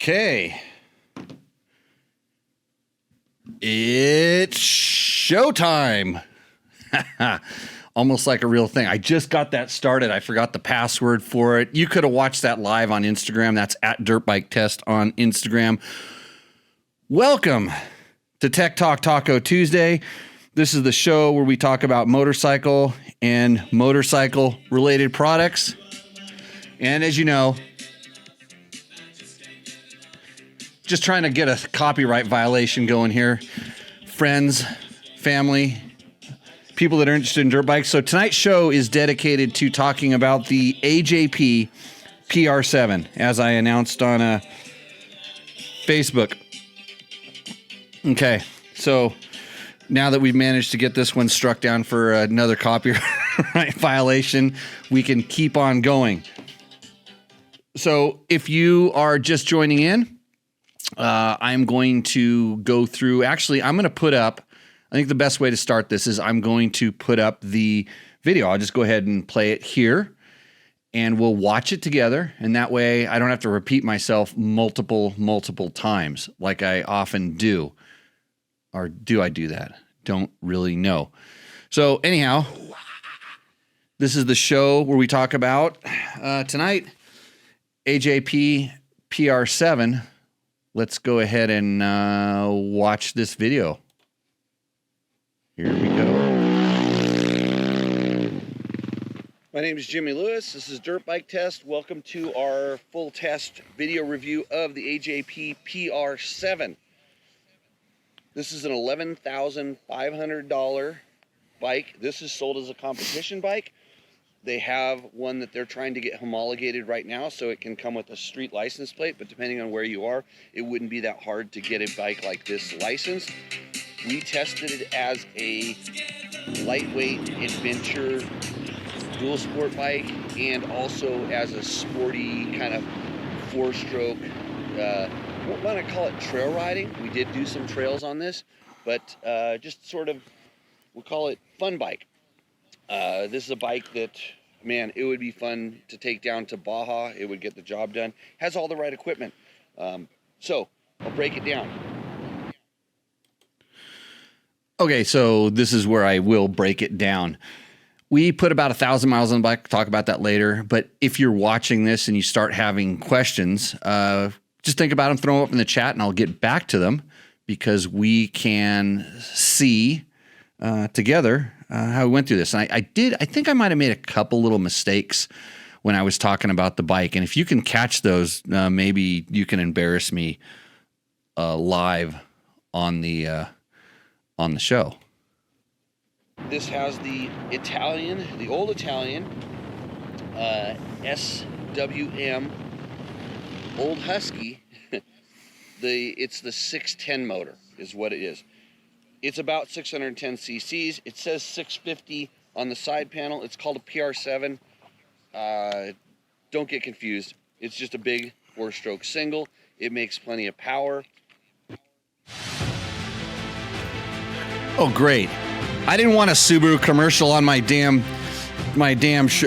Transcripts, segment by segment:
Okay. It's showtime. Almost like a real thing. I just got that started. I forgot the password for it. You could have watched that live on Instagram. That's at Dirt Bike Test on Instagram. Welcome to Tech Talk Taco Tuesday. This is the show where we talk about motorcycle and motorcycle related products. And as you know, just trying to get a copyright violation going here. Friends, family, people that are interested in dirt bikes. So tonight's show is dedicated to talking about the AJP PR7, as I announced on Facebook. Okay, so now that we've managed to get this one struck down for another copyright violation, we can keep on going. So if you are just joining in, I'm going to go through, actually, I'm going to put up, I think the best way to start this is I'm going to put up the video. I'll just go ahead and play it here and we'll watch it together. And that way I don't have to repeat myself multiple times like I often do. Or do I do that? Don't really know. So anyhow, this is the show where we talk about tonight, AJP PR7. Let's go ahead and watch this video. Here we go. My name is Jimmy Lewis. This is Dirt Bike Test. Welcome to our full test video review of the AJP PR7. This is an $11,500 bike. This is sold as a competition bike. They have one that they're trying to get homologated right now so it can come with a street license plate, but depending on where you are, it wouldn't be that hard to get a bike like this licensed. We tested it as a lightweight adventure dual sport bike and also as a sporty kind of four-stroke, what want to call it, trail riding. We did do some trails on this, but just sort of, we'll call it fun bike. This is a bike that, man, it would be fun to take down to Baja. It would get the job done. Has all the right equipment. So I'll break it down. Okay, so this is where I will break it down. We put about 1,000 miles on the bike. Talk about that later. But if you're watching this and you start having questions, just think about them, throw them up in the chat, and I'll get back to them because we can see together how we went through this. And I think I might have made a couple little mistakes when I was talking about the bike. And if you can catch those, maybe you can embarrass me live on the show. This has the Italian, the old Italian SWM Old Husky. It's the 610 motor is what it is. It's about 610 cc's. It says 650 on the side panel. It's called a PR7. Don't get confused. It's just a big four-stroke single. It makes plenty of power. Oh, great. I didn't want a Subaru commercial on my damn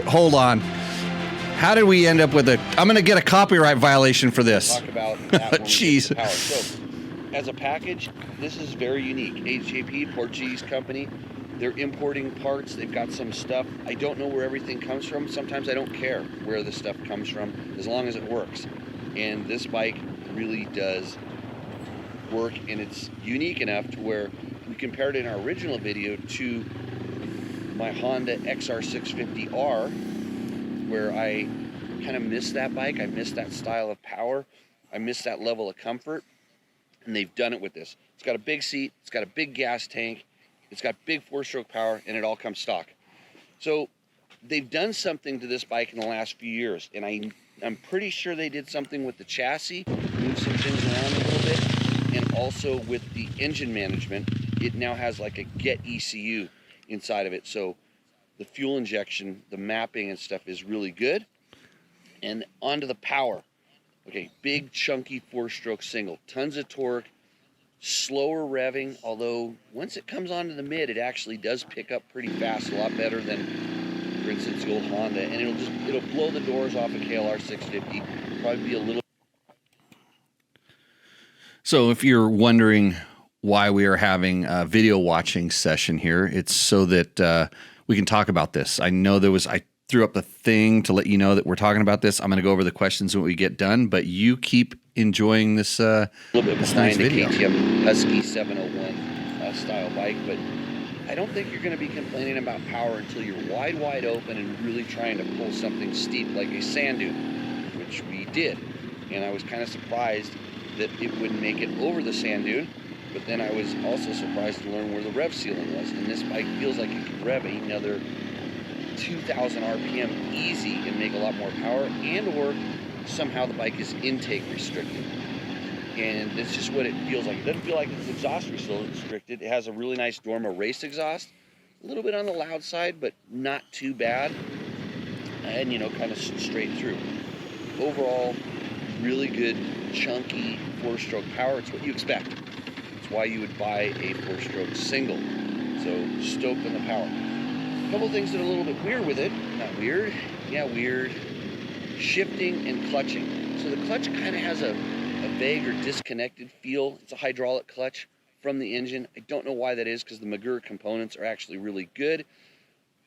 hold on. How did we end up with I'm going to get a copyright violation for this. Talk about that one. Jeez. Power. So, as a package, this is very unique. AJP, Portuguese company. They're importing parts. They've got some stuff. I don't know where everything comes from. Sometimes I don't care where the stuff comes from as long as it works. And this bike really does work, and it's unique enough to where we compared it in our original video to my Honda XR650R, where I kind of miss that bike. I miss that style of power. I miss that level of comfort. And they've done it with this. It's got a big seat. It's got a big gas tank. It's got big four-stroke power, and it all comes stock. So they've done something to this bike in the last few years, and I'm pretty sure they did something with the chassis, moved some things around a little bit, and also with the engine management. It now has like a Get ECU inside of it. So the fuel injection, the mapping and stuff is really good. And onto the power. Okay, big chunky four-stroke single, tons of torque, slower revving, although once it comes onto the mid, it actually does pick up pretty fast, a lot better than, for instance, the old Honda, and it'll blow the doors off a KLR 650, probably be a little So if you're wondering why we are having a video watching session here, it's so that we can talk about this. I know I threw up the thing to let you know that we're talking about this. I'm going to go over the questions when we get done, but you keep enjoying this A little bit this behind nice the video. KTM Husky 701 style bike, but I don't think you're going to be complaining about power until you're wide open and really trying to pull something steep like a sand dune, which we did. And I was kind of surprised that it wouldn't make it over the sand dune, but then I was also surprised to learn where the rev ceiling was. And this bike feels like it could rev another 2,000 RPM easy and make a lot more power, and or somehow the bike is intake restricted. And it's just what it feels like. It doesn't feel like it's exhaust restricted. It has a really nice Dorma race exhaust, a little bit on the loud side, but not too bad, and kind of straight through. Overall, really good, chunky 4-stroke power. It's what you expect. It's why you would buy a 4-stroke single. So stoked on the power. A couple things that are a little bit weird with it. Not weird. Yeah, weird. Shifting and clutching. So the clutch kind of has a vague or disconnected feel. It's a hydraulic clutch from the engine. I don't know why that is, because the Magura components are actually really good,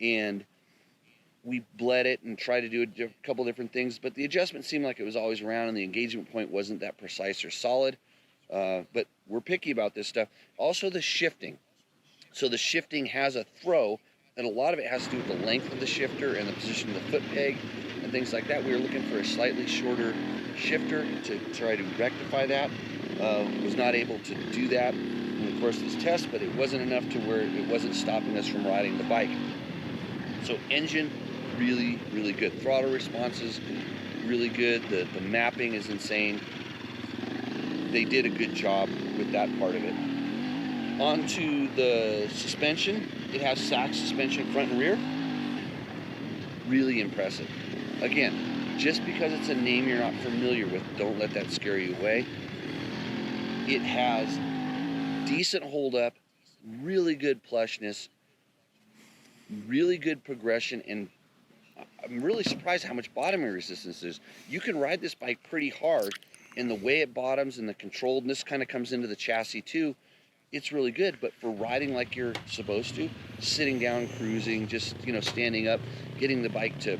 and we bled it and tried to do a couple different things, but the adjustment seemed like it was always around, and the engagement point wasn't that precise or solid. But we're picky about this stuff. Also the shifting. So the shifting has a throw, and a lot of it has to do with the length of the shifter and the position of the foot peg and things like that. We were looking for a slightly shorter shifter to try to rectify that. Was not able to do that in the course of this test, but it wasn't enough to where it wasn't stopping us from riding the bike. So engine, really, really good. Throttle responses, really good. The mapping is insane. They did a good job with that part of it. Onto the suspension. It has SAC suspension front and rear. Really impressive. Again, just because it's a name you're not familiar with, don't let that scare you away. It has decent hold up, really good plushness, really good progression, and I'm really surprised how much bottoming resistance is. You can ride this bike pretty hard, and the way it bottoms and the controlledness kind of comes into the chassis too, it's really good. But for riding like you're supposed to, sitting down, cruising, just standing up, getting the bike to,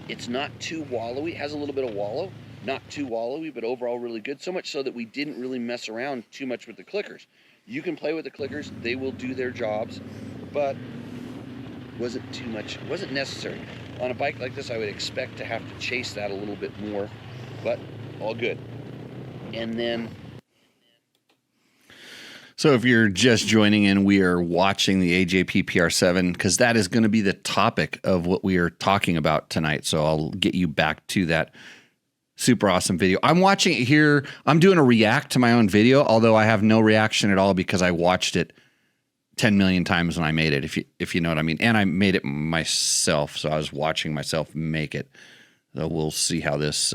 it's not too wallowy. It has a little bit of wallow, not too wallowy, but overall really good. So much so that we didn't really mess around too much with the clickers. You can play with the clickers, they will do their jobs, but wasn't too much, wasn't necessary. On a bike like this, I would expect to have to chase that a little bit more, but all good. And then, so if you're just joining in, we are watching the AJP PR7 because that is going to be the topic of what we are talking about tonight. So I'll get you back to that super awesome video. I'm watching it here. I'm doing a react to my own video, although I have no reaction at all because I watched it 10 million times when I made it, if you know what I mean. And I made it myself, so I was watching myself make it. So we'll see how this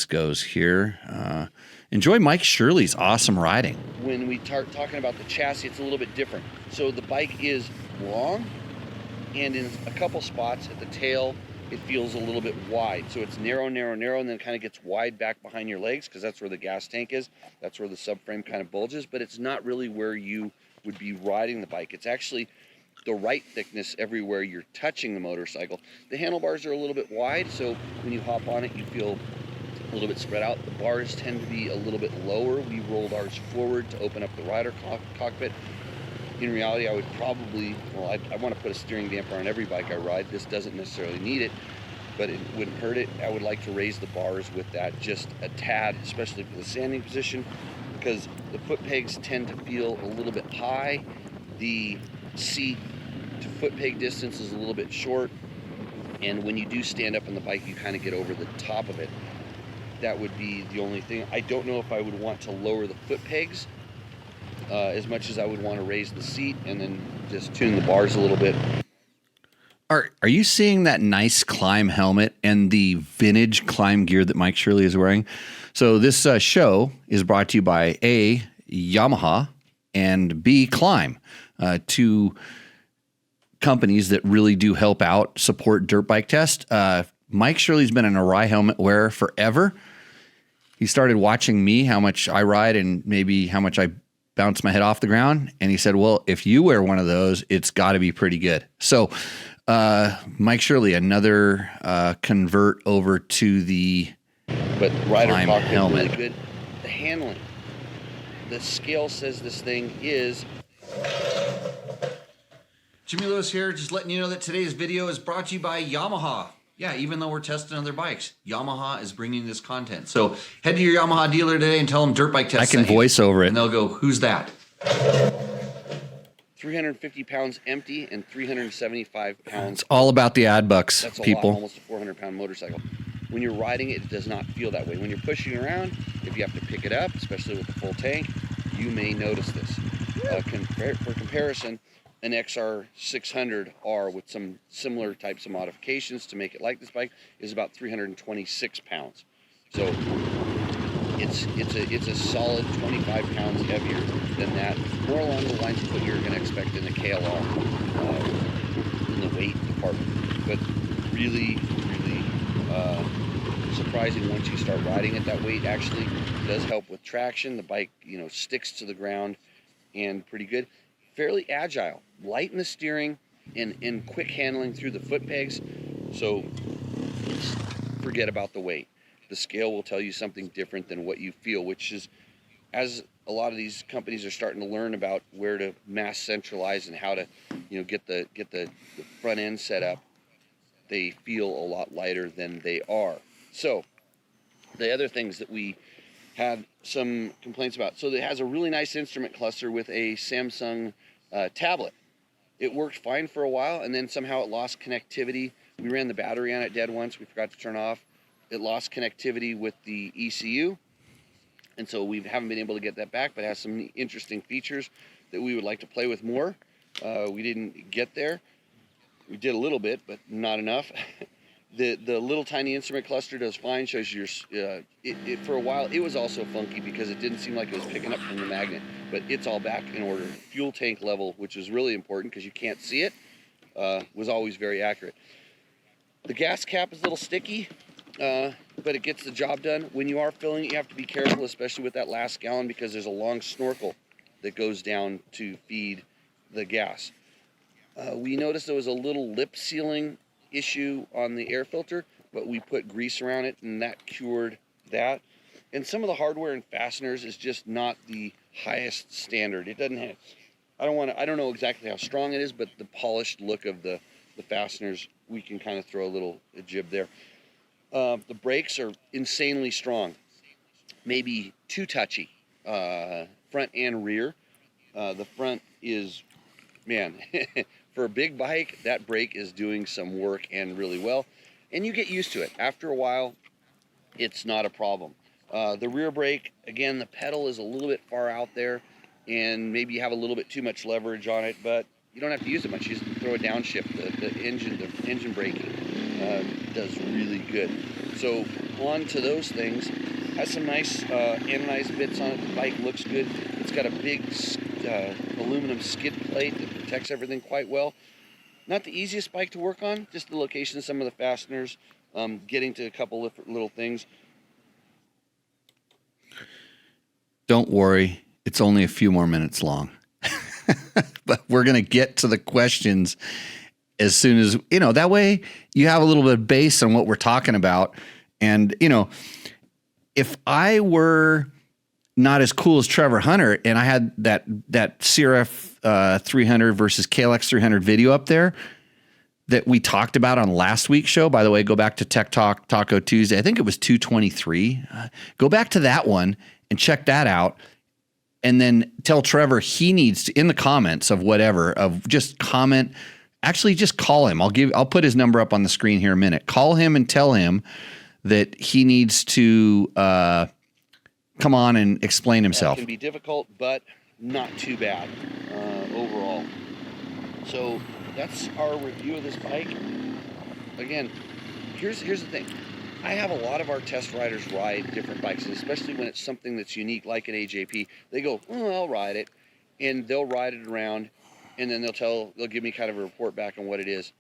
goes here. Enjoy Mike Shirley's awesome riding. When we start talking about the chassis, it's a little bit different. So the bike is long, and in a couple spots at the tail, it feels a little bit wide. So it's narrow, and then kind of gets wide back behind your legs because that's where the gas tank is. That's where the subframe kind of bulges, but it's not really where you would be riding the bike. It's actually the right thickness everywhere you're touching the motorcycle. The handlebars are a little bit wide, so when you hop on it, you feel a little bit spread out. The bars tend to be a little bit lower. We rolled ours forward to open up the rider cockpit. In reality, I would probably, I want to put a steering damper on every bike I ride. This doesn't necessarily need it, but it wouldn't hurt it. I would like to raise the bars with that just a tad, especially for the sanding position, because the foot pegs tend to feel a little bit high. The seat to foot peg distance is a little bit short, and when you do stand up on the bike, you kind of get over the top of it. That would be the only thing. I don't know if I would want to lower the foot pegs as much as I would want to raise the seat and then just tune the bars a little bit. Are you seeing that nice climb helmet and the vintage climb gear that Mike Shirley is wearing? So this show is brought to you by A, Yamaha, and B, Climb, two companies that really do help out, support dirt bike test. Mike Shirley's been an Arai helmet wearer forever. he started watching me, how much I ride and maybe how much I bounce my head off the ground. And he said, well, if you wear one of those, it's got to be pretty good. So Mike Shirley, another convert over to the but rider Climb cockpit helmet. really good. The handling. The scale says this thing is. Jimmy Lewis here, just letting you know that today's video is brought to you by Yamaha. Yeah, even though we're testing other bikes, Yamaha is bringing this content. So head to your Yamaha dealer today and tell them Dirt Bike Test. I can voice over it. And they'll go, who's that? 350 pounds empty and 375 pounds. It's all about the ad bucks, that's people. Lot, almost a 400-pound motorcycle. When you're riding it, it does not feel that way. When you're pushing around, if you have to pick it up, especially with the full tank, you may notice this. For comparison, an XR600R with some similar types of modifications to make it like this bike is about 326 pounds. So it's a solid 25 pounds heavier than that, more along the lines of what you're going to expect in a KLR in the weight department. But really surprising once you start riding it. That weight actually does help with traction. The bike, sticks to the ground and pretty good. Fairly agile, light in the steering, and quick handling through the foot pegs. So forget about the weight. The scale will tell you something different than what you feel, which is, as a lot of these companies are starting to learn about where to mass centralize and how to, get the front end set up, they feel a lot lighter than they are. So the other things that we had some complaints about. So it has a really nice instrument cluster with a Samsung tablet. It worked fine for a while, and then somehow it lost connectivity. We ran the battery on it dead once. We forgot to turn off. It lost connectivity with the ECU, and so we haven't been able to get that back, but it has some interesting features that we would like to play with more. We didn't get there. We did a little bit, but not enough. The little tiny instrument cluster does fine, shows your, for a while it was also funky because it didn't seem like it was picking up from the magnet, but it's all back in order. Fuel tank level, which is really important because you can't see it, was always very accurate. The gas cap is a little sticky, but it gets the job done. When you are filling it, you have to be careful, especially with that last gallon, because there's a long snorkel that goes down to feed the gas. We noticed there was a little lip sealing issue on the air filter, but we put grease around it and that cured that. And some of the hardware and fasteners is just not the highest standard. It doesn't have, I don't know exactly how strong it is, but the polished look of the fasteners, we can kind of throw a jib there. The brakes are insanely strong, maybe too touchy, front and rear. The front is, man, for a big bike, that brake is doing some work and really well. And you get used to it. After a while, it's not a problem. The rear brake, again, the pedal is a little bit far out there, and maybe you have a little bit too much leverage on it, but you don't have to use it much. You just throw a downshift. The engine braking does really good. So on to those things. Has some nice anodized bits on it. The bike looks good. It's got a big aluminum skid plate that protects everything quite well. Not the easiest bike to work on, just the location of some of the fasteners, getting to a couple of little things. Don't worry, it's only a few more minutes long. But we're going to get to the questions as soon as, that way you have a little bit of base on what we're talking about. And, if I were not as cool as Trevor Hunter and I had that CRF 300 versus KLX 300 video up there that we talked about on last week's show, by the way, go back to Tech Talk Taco Tuesday. I think it was 223. Go back to that one and check that out. And then tell Trevor he needs to, in the comments of whatever, of just comment. Actually, just call him. I'll put his number up on the screen here in a minute. Call him and tell him that he needs to come on and explain himself. It can be difficult, but not too bad overall. So that's our review of this bike. Again, here's the thing. I have a lot of our test riders ride different bikes, and especially when it's something that's unique like an AJP. They go, I'll ride it, and they'll ride it around, and then they'll give me kind of a report back on what it is,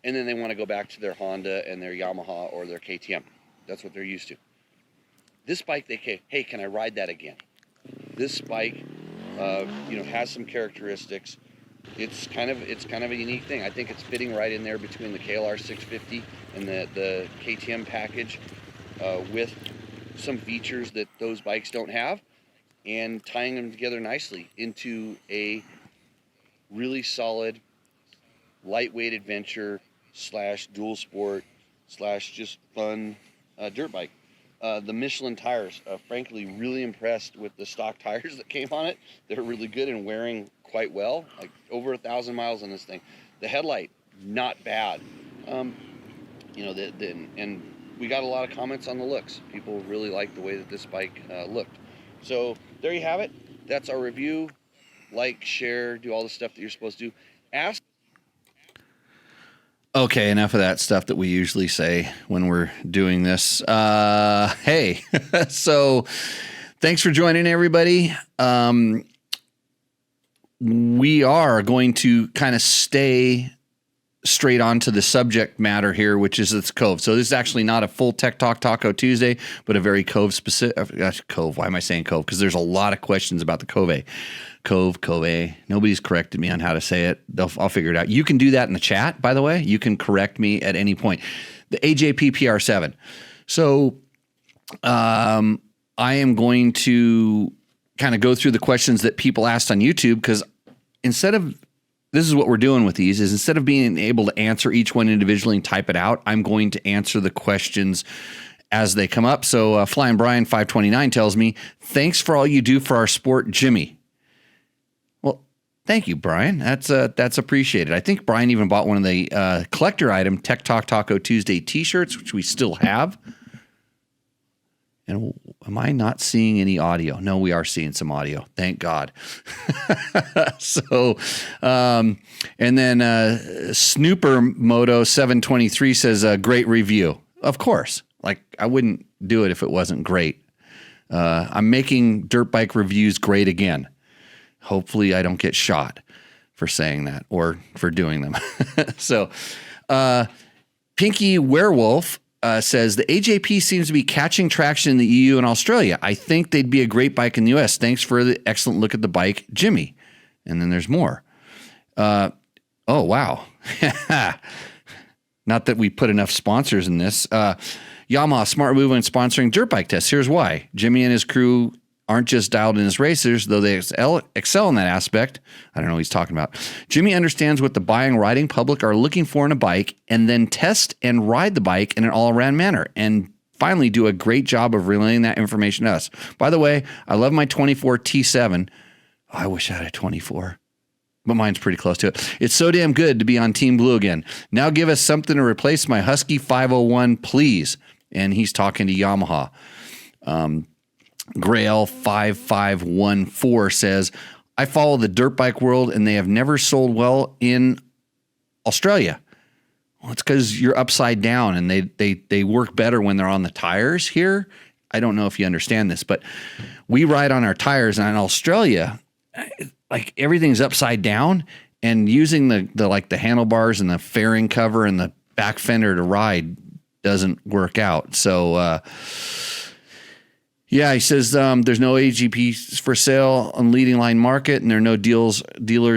and then they want to go back to their Honda and their Yamaha or their KTM. That's what they're used to. This bike, hey, can I ride that again? This bike, has some characteristics. It's kind of a unique thing. I think it's fitting right in there between the KLR 650 and the KTM package, with some features that those bikes don't have, and tying them together nicely into a really solid, lightweight adventure / dual sport / just fun dirt bike. The Michelin tires, frankly, really impressed with the stock tires that came on it. They're really good and wearing quite well, like over 1,000 miles on this thing. The headlight, not bad. And we got a lot of comments on the looks. People really liked the way that this bike looked. So there you have it. That's our review. Like, share, do all the stuff that you're supposed to do. Ask. Okay, enough of that stuff that we usually say when we're doing this. Hey, so thanks for joining, everybody. We are going to kind of stay straight on to the subject matter here, which is this Cove. So this is actually not a full Tech Talk Taco Tuesday, but a very Cove specific. Cove. Why am I saying Cove? Because there's a lot of questions about the Cove. Cove. Nobody's corrected me on how to say it. I'll figure it out. You can do that in the chat, by the way. You can correct me at any point. The AJP PR7. So I am going to kind of go through the questions that people asked on YouTube, because this is what we're doing with these, is instead of being able to answer each one individually and type it out, I'm going to answer the questions as they come up. So Flying Brian 529 tells me, thanks for all you do for our sport, Jimmy. Well, thank you, Brian. That's appreciated. I think Brian even bought one of the collector item Tech Talk Taco Tuesday t-shirts, which we still have. And am I not seeing any audio? No, we are seeing some audio. Thank God. So, and then Snooper Moto 723 says, great review. Of course. Like, I wouldn't do it if it wasn't great. I'm making dirt bike reviews great again. Hopefully I don't get shot for saying that or for doing them. So, Pinky Werewolf says, the AJP seems to be catching traction in the EU and Australia. I think they'd be a great bike in the US. Thanks for the excellent look at the bike, Jimmy. And then there's more. Oh, wow. Not that we put enough sponsors in this. Yamaha Smart Movement sponsoring dirt bike tests. Here's why. Jimmy and his crew aren't just dialed in as racers, though they excel in that aspect. I don't know what he's talking about. Jimmy understands what the buying, riding public are looking for in a bike, and then test and ride the bike in an all-around manner, and finally do a great job of relaying that information to us. By the way, I love my 24 T7. Oh, I wish I had a 24. But mine's pretty close to it. It's so damn good to be on Team Blue again. Now give us something to replace my Husky 501, please. And he's talking to Yamaha. Grail 5514 says, I follow the dirt bike world and they have never sold well in Australia. Well, it's because you're upside down and they work better when they're on the tires here. I don't know if you understand this, but we ride on our tires, and in Australia, like, everything's upside down, and using the handlebars and the fairing cover and the back fender to ride doesn't work out. So, yeah, he says there's no AGPs for sale on leading line market, and there are no dealers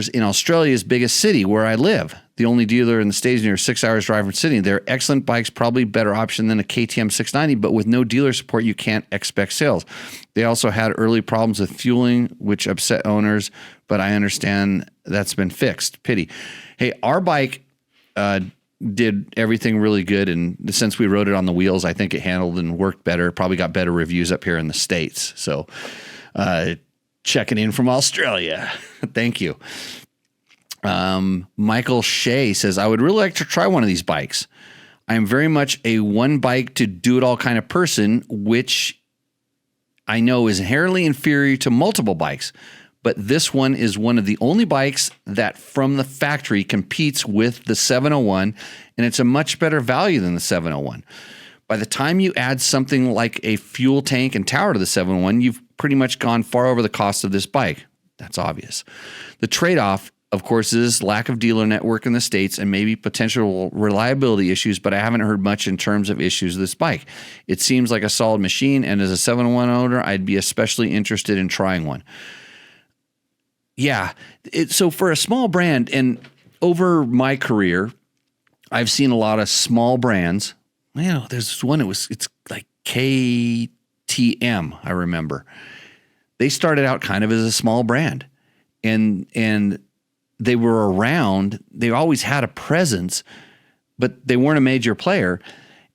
in Australia's biggest city where I live. The only dealer in the States near 6 hours drive from Sydney. They're excellent bikes, probably better option than a KTM 690, but with no dealer support, you can't expect sales. They also had early problems with fueling, which upset owners, but I understand that's been fixed. Pity. Hey, our bike did everything really good, and since we rode it on the wheels, I think it handled and worked better. Probably got better reviews up here in the States. So checking in from Australia. Thank you. Michael Shea says, I would really like to try one of these bikes. I am very much a one bike to do it all kind of person, which I know is inherently inferior to multiple bikes. But this one is one of the only bikes that from the factory competes with the 701, and it's a much better value than the 701. By the time you add something like a fuel tank and tower to the 701, you've pretty much gone far over the cost of this bike. That's obvious. The trade-off of course, is lack of dealer network in the States and maybe potential reliability issues, but I haven't heard much in terms of issues with this bike. It seems like a solid machine, and as a 701 owner, I'd be especially interested in trying one. Yeah, so for a small brand, and over my career, I've seen a lot of small brands. There's one, it's like KTM, I remember. They started out kind of as a small brand, and they were around. They always had a presence, but they weren't a major player.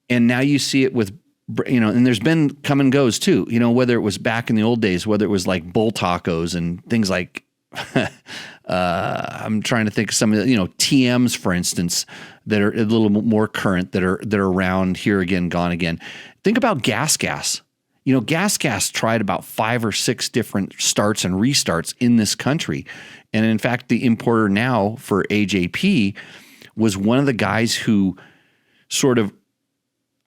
And now you see it with, and there's been come and goes too, whether it was back in the old days, whether it was like Bull Tacos and things like, I'm trying to think of some of the, TMs, for instance, that are a little more current, that are around, here again, gone again. Think about Gas. Gas tried about 5 or 6 different starts and restarts in this country. And in fact, the importer now for AJP was one of the guys who sort of,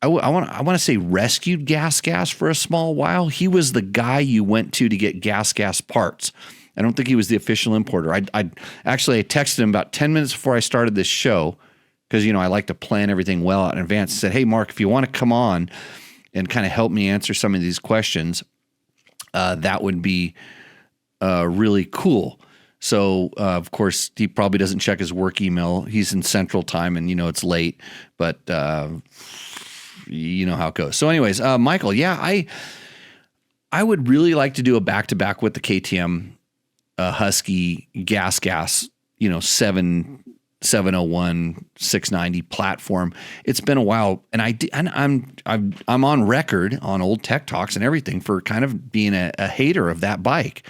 I want to say, rescued Gas for a small while. He was the guy you went to get Gas parts. I don't think he was the official importer. I texted him about 10 minutes before I started this show, because, I like to plan everything well out in advance. I said, hey, Mark, if you want to come on and kind of help me answer some of these questions, that would be really cool. So, of course, he probably doesn't check his work email. He's in Central Time, and, it's late, but you know how it goes. So anyways, Michael, I would really like to do a back-to-back with the KTM Husky gas, 701 690 platform. It's been a while, and I'm on record on Old Tech Talks and everything for kind of being a hater of that bike,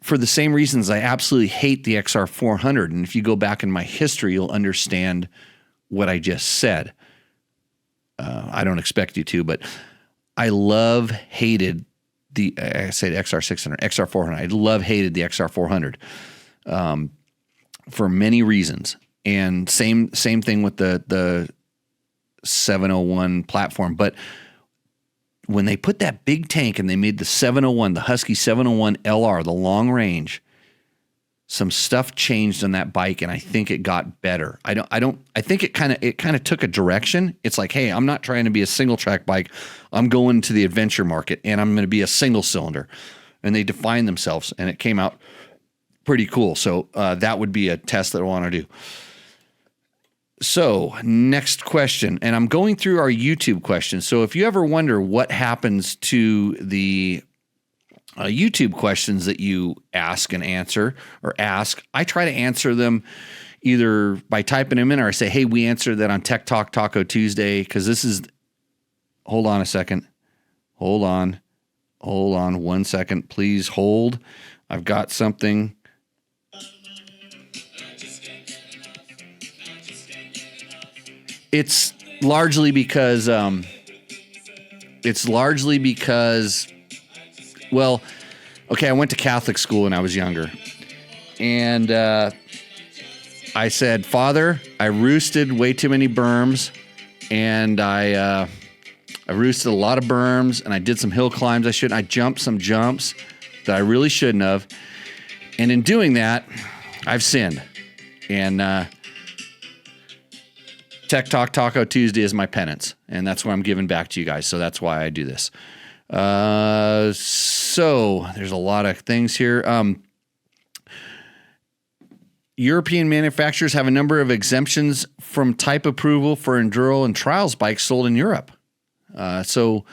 for the same reasons I absolutely hate the XR400. And if you go back in my history, you'll understand what I just said. I don't expect you to, but I hated the XR600, XR400. I hated the XR400. For many reasons. And same thing with the 701 platform. But when they put that big tank and they made the 701, the Husky 701 LR, the long range, some stuff changed on that bike, and I think it got better. I think it kind of took a direction. It's like, hey, I'm not trying to be a single track bike. I'm going to the adventure market, and I'm going to be a single cylinder. And they defined themselves, and it came out pretty cool. So that would be a test that I want to do. So next question, and I'm going through our YouTube questions. So if you ever wonder what happens to the YouTube questions that you ask and answer, or ask, I try to answer them either by typing them in, or I say, hey, we answered that on Tech Talk Taco Tuesday, because this is, hold on a second. Hold on 1 second. Please hold. I've got something. It's largely because, well, okay, I went to Catholic school when I was younger, and I said, Father, I roosted way too many berms, and I roosted a lot of berms, and I did some hill climbs I shouldn't. I jumped some jumps that I really shouldn't have, and in doing that, I've sinned, and Tech Talk Taco Tuesday is my penance, and that's what I'm giving back to you guys. So that's why I do this. So there's a lot of things here. European manufacturers have a number of exemptions from type approval for enduro and trials bikes sold in Europe. So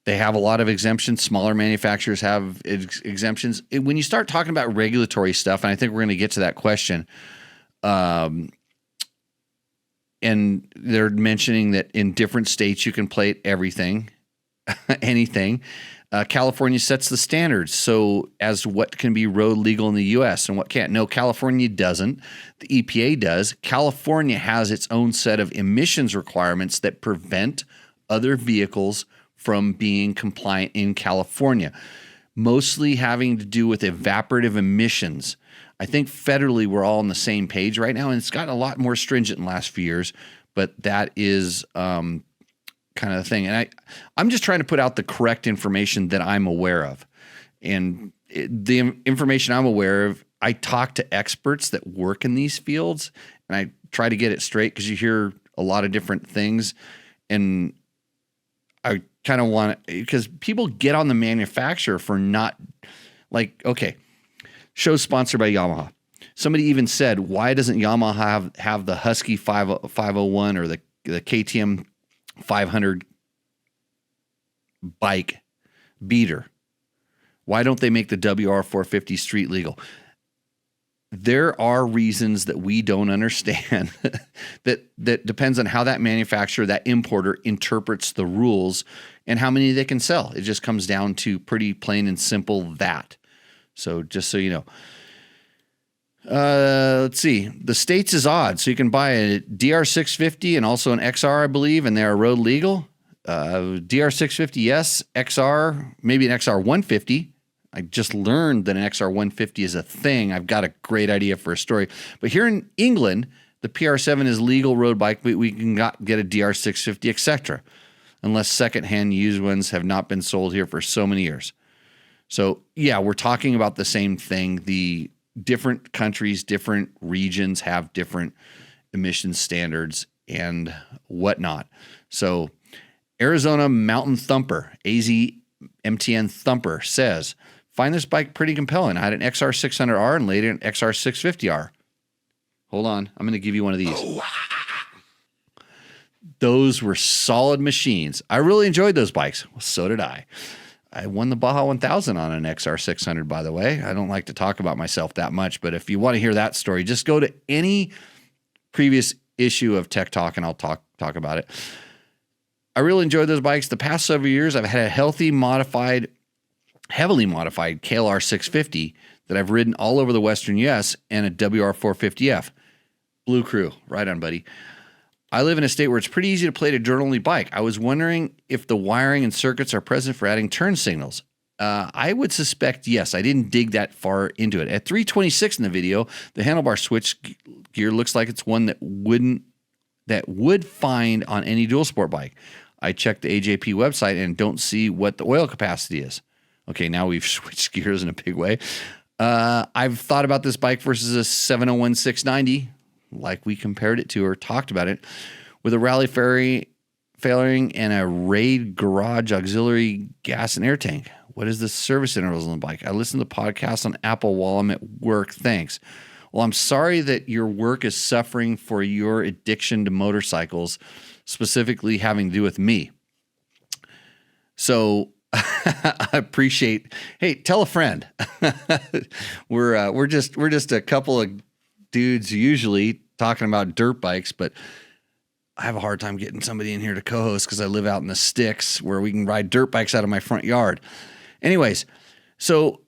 they have a lot of exemptions. Smaller manufacturers have exemptions. When you start talking about regulatory stuff, and I think we're going to get to that question, and they're mentioning that in different states you can plate everything, anything. California sets the standards so as what can be road legal in the U.S. and what can't. No, California doesn't. The EPA does. California has its own set of emissions requirements that prevent other vehicles from being compliant in California, mostly having to do with evaporative emissions. I think federally we're all on the same page right now, and it's gotten a lot more stringent in the last few years, but that is kind of the thing. And I'm just trying to put out the correct information that I'm aware of. And the information I'm aware of, I talk to experts that work in these fields, and I try to get it straight because you hear a lot of different things, and I kind of want to, because people get on the manufacturer for not, like, okay, show sponsored by Yamaha. Somebody even said, why doesn't Yamaha have the Husky 501 or the KTM 500 bike beater? Why don't they make the WR450 street legal? There are reasons that we don't understand that depends on how that manufacturer, that importer interprets the rules and how many they can sell. It just comes down to pretty plain and simple that. So just so you know. Let's see. The States is odd. So you can buy a DR650 and also an XR, I believe, and they are road legal. DR650, yes. XR, maybe an XR 150. I just learned that an XR 150 is a thing. I've got a great idea for a story. But here in England, the PR7 is legal road bike, but we can get a DR650, etc. Unless secondhand used ones have not been sold here for so many years. So yeah, we're talking about the same thing. The different countries, different regions have different emission standards and whatnot. So Arizona Mountain Thumper, AZMTN Thumper says, find this bike pretty compelling. I had an XR 600R and later an XR 650R. Hold on. I'm going to give you one of these. Those were solid machines. I really enjoyed those bikes. Well, so did I. I won the Baja 1000 on an XR 600, by the way. I don't like to talk about myself that much, but if you want to hear that story, just go to any previous issue of Tech Talk and I'll talk about it. I really enjoyed those bikes. The past several years, I've had a heavily modified KLR 650 that I've ridden all over the Western U.S. and a WR450F. Blue Crew. Right on, buddy. I live in a state where it's pretty easy to plate a dirt-only bike. I was wondering if the wiring and circuits are present for adding turn signals. I would suspect yes. I didn't dig that far into it. At 326 in the video, the handlebar switch gear looks like it's one that would find on any dual sport bike. I checked the AJP website and don't see what the oil capacity is. Okay, now we've switched gears in a big way. I've thought about this bike versus a 701 690, like we compared it to or talked about it, with a rally fairing and a Raid garage auxiliary gas and air tank. What is the service intervals on the bike? I listen to the podcast on Apple while I'm at work. Thanks. Well, I'm sorry that your work is suffering for your addiction to motorcycles, specifically having to do with me. So I appreciate. Hey, tell a friend. We're just a couple of dudes usually talking about dirt bikes, but I have a hard time getting somebody in here to co-host because I live out in the sticks where we can ride dirt bikes out of my front yard. Anyways, so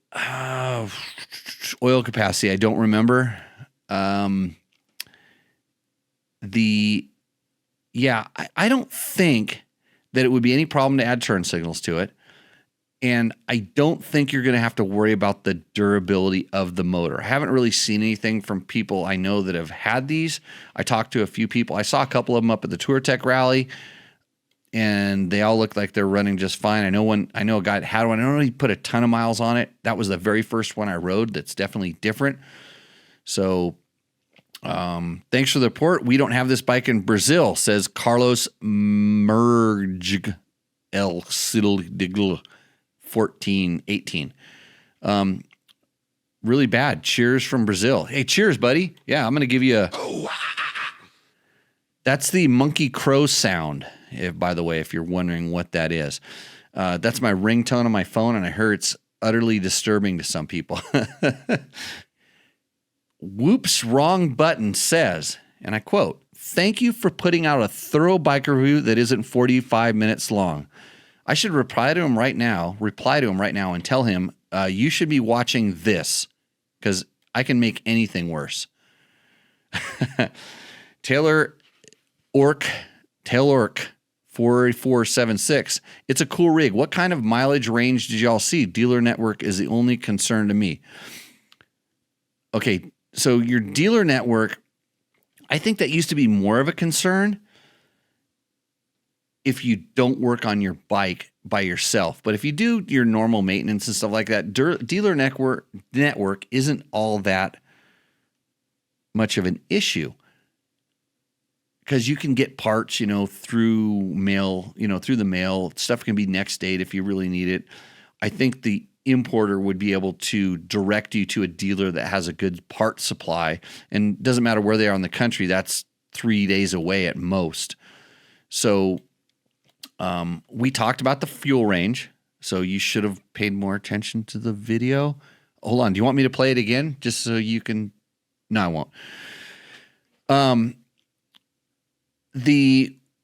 oil capacity, I don't remember. I don't think that it would be any problem to add turn signals to it. And I don't think you're going to have to worry about the durability of the motor. I haven't really seen anything from people I know that have had these. I talked to a few people. I saw a couple of them up at the Tour Tech rally, and they all look like they're running just fine. I know a guy that had one. I don't know he put a ton of miles on it. That was the very first one I rode. That's definitely different. So thanks for the report. We don't have this bike in Brazil, says Carlos Merg El Cidil 1418. Really bad. Cheers from Brazil. Hey, cheers, buddy. Yeah, I'm going to give you that's the monkey crow sound, by the way, if you're wondering what that is. That's my ringtone on my phone, and I heard it's utterly disturbing to some people. Whoops, wrong button says, and I quote, "Thank you for putting out a thorough bike review that isn't 45 minutes long. I should reply to him right now and tell him, you should be watching this because I can make anything worse." Taylor Ork 4476. It's a cool rig. What kind of mileage range did y'all see? Dealer network is the only concern to me. Okay, so your dealer network, I think that used to be more of a concern. if you don't work on your bike by yourself. But if you do your normal maintenance and stuff like that, dealer network isn't all that much of an issue, because you can get parts, through mail, through the mail. Stuff can be next date if you really need it. I think the importer would be able to direct you to a dealer that has a good part supply, and doesn't matter where they are in the country. That's 3 days away at most. So we talked about the fuel range. So you should have paid more attention to the video. Hold on. Do you want me to play it again? Just so you can, no, I won't.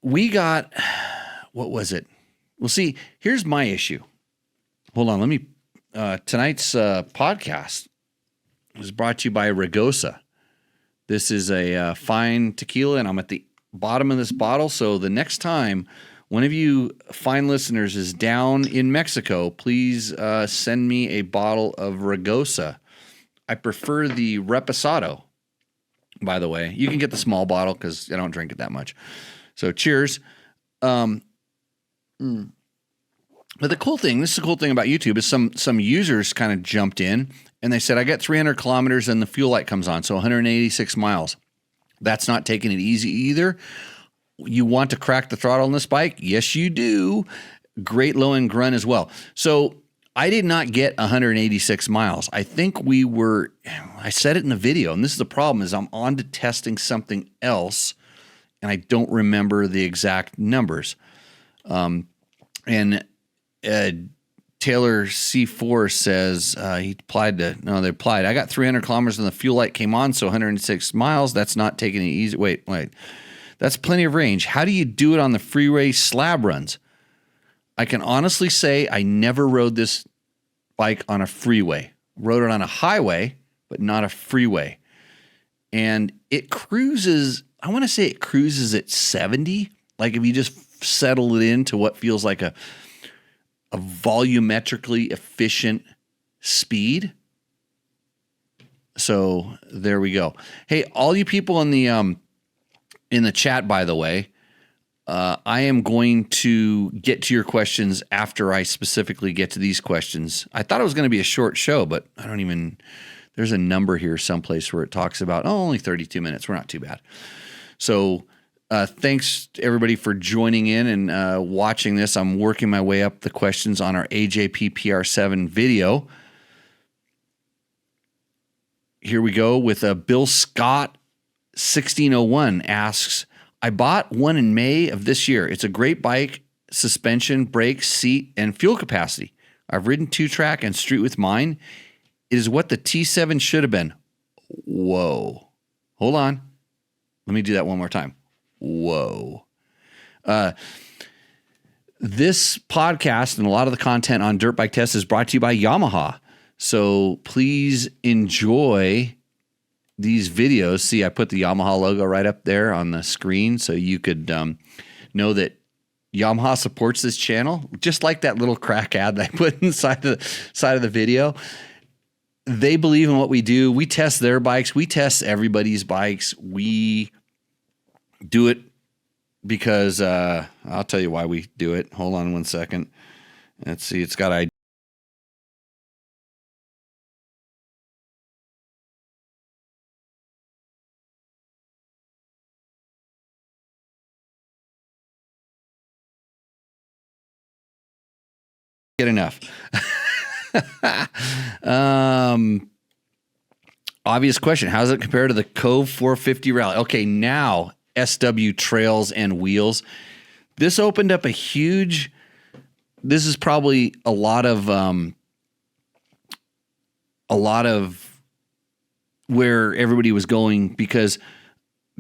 We got, what was it? Well, see, here's my issue. Hold on. Let me, tonight's podcast was brought to you by Ragosa. This is a fine tequila, and I'm at the bottom of this bottle. So the next time one of you fine listeners is down in Mexico, please send me a bottle of Ragosa. I prefer the Reposado, by the way. You can get the small bottle because I don't drink it that much. So cheers. But the cool thing, this is the cool thing about YouTube, is some users kind of jumped in and they said, I got 300 kilometers and the fuel light comes on, so 186 miles. That's not taking it easy either. You want to crack the throttle on this bike? Yes, you do. Great low-end grunt as well. So I did not get 186 miles. I think I said it in the video, and this is the problem, is I'm on to testing something else, and I don't remember the exact numbers. And Taylor C4 says they applied. I got 300 kilometers and the fuel light came on, so 106 miles. That's not taking it easy. Wait. That's plenty of range. How do you do it on the freeway slab runs? I can honestly say I never rode this bike on a freeway. Rode it on a highway, but not a freeway. And it cruises, I want to say it cruises at 70. Like if you just settle it into what feels like a volumetrically efficient speed. So there we go. Hey, all you people in the chat, by the way, I am going to get to your questions after I specifically get to these questions. I thought it was going to be a short show, but there's a number here someplace where it talks about, only 32 minutes. We're not too bad. So thanks to everybody for joining in and watching this. I'm working my way up the questions on our AJP PR7 video. Here we go with Bill Scott 1601 asks, I bought one in May of this year. It's a great bike, suspension, brakes, seat, and fuel capacity. I've ridden 2-track and street with mine. It is what the T7 should have been. Whoa. Hold on. Let me do that one more time. Whoa. This podcast and a lot of the content on Dirt Bike Test is brought to you by Yamaha. So please enjoy these videos. See, I put the Yamaha logo right up there on the screen so you could know that Yamaha supports this channel, just like that little crack ad that I put inside the side of the video. They believe in what we do. We test their bikes. We test everybody's bikes. We do it because I'll tell you why we do it. Hold on one second. Let's see. It's got get enough. Obvious question. How does it compare to the Cove 450 Rally? Okay, now SW trails and wheels. This opened up this is probably a lot of where everybody was going, because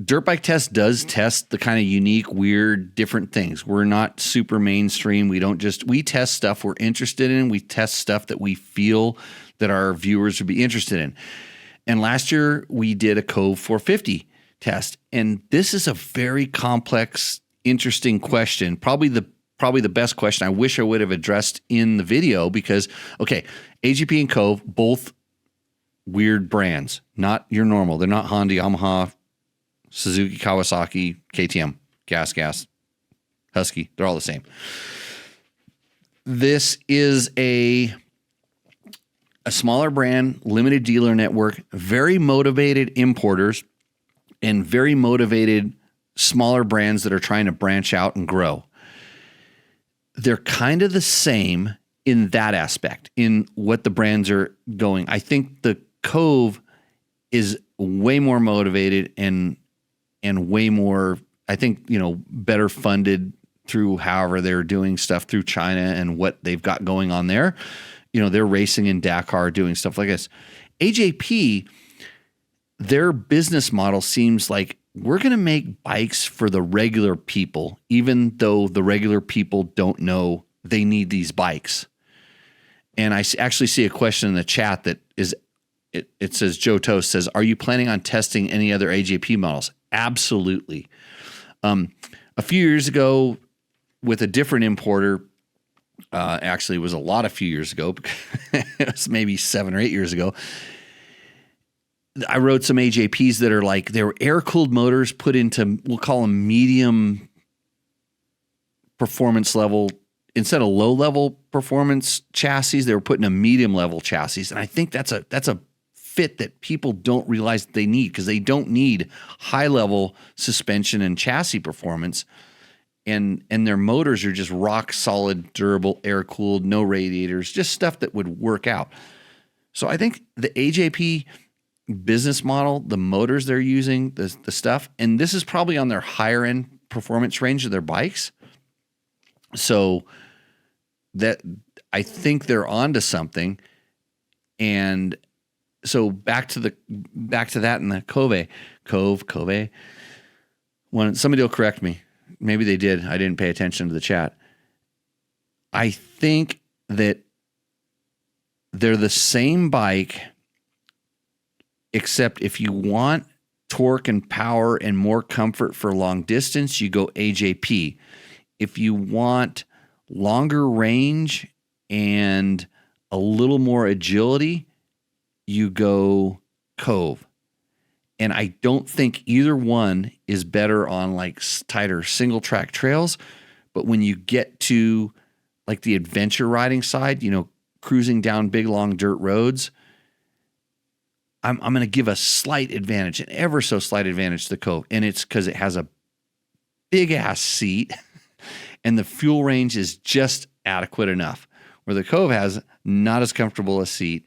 Dirt Bike Test does test the kind of unique, weird, different things. We're not super mainstream. We test stuff we're interested in. We test stuff that we feel that our viewers would be interested in. And last year we did a Cove 450 test. And this is a very complex, interesting question. Probably the best question I wish I would have addressed in the video, because, okay, AJP and Cove, both weird brands, not your normal. They're not Honda, Yamaha, Suzuki, Kawasaki, KTM, gas. Husky. They're all the same. This is a smaller brand, limited dealer network, very motivated importers, and very motivated smaller brands that are trying to branch out and grow. They're kind of the same in that aspect, in what the brands are going. I think the Cove is way more motivated and way more, I think, better funded through however they're doing stuff through China and what they've got going on there. They're racing in Dakar, doing stuff like this. AJP, their business model seems like we're going to make bikes for the regular people, even though the regular people don't know they need these bikes. And I actually see a question in the chat that is, it says, Joe Toast says, are you planning on testing any other AJP models? Absolutely. A few years ago with a different importer, actually it was a few years ago, it was maybe 7 or 8 years ago, I rode some AJPs that are like, they were air-cooled motors put into, we'll call them medium performance level. Instead of low-level performance chassis, they were putting a medium-level chassis. And I think that's a fit that people don't realize that they need, because they don't need high-level suspension and chassis performance. And their motors are just rock-solid, durable, air-cooled, no radiators, just stuff that would work out. So I think the AJP business model, the motors they're using, the stuff, and this is probably on their higher end performance range of their bikes. So that, I think they're onto something. And so back to that in the Cove. When somebody will correct me, maybe they did. I didn't pay attention to the chat. I think that they're the same bike, except if you want torque and power and more comfort for long distance, you go AJP. If you want longer range and a little more agility, you go Cove. And I don't think either one is better on like tighter single track trails. But when you get to like the adventure riding side, cruising down big, long dirt roads, I'm going to give a slight advantage, an ever so slight advantage to the Cove. And it's because it has a big ass seat and the fuel range is just adequate enough, where the Cove has not as comfortable a seat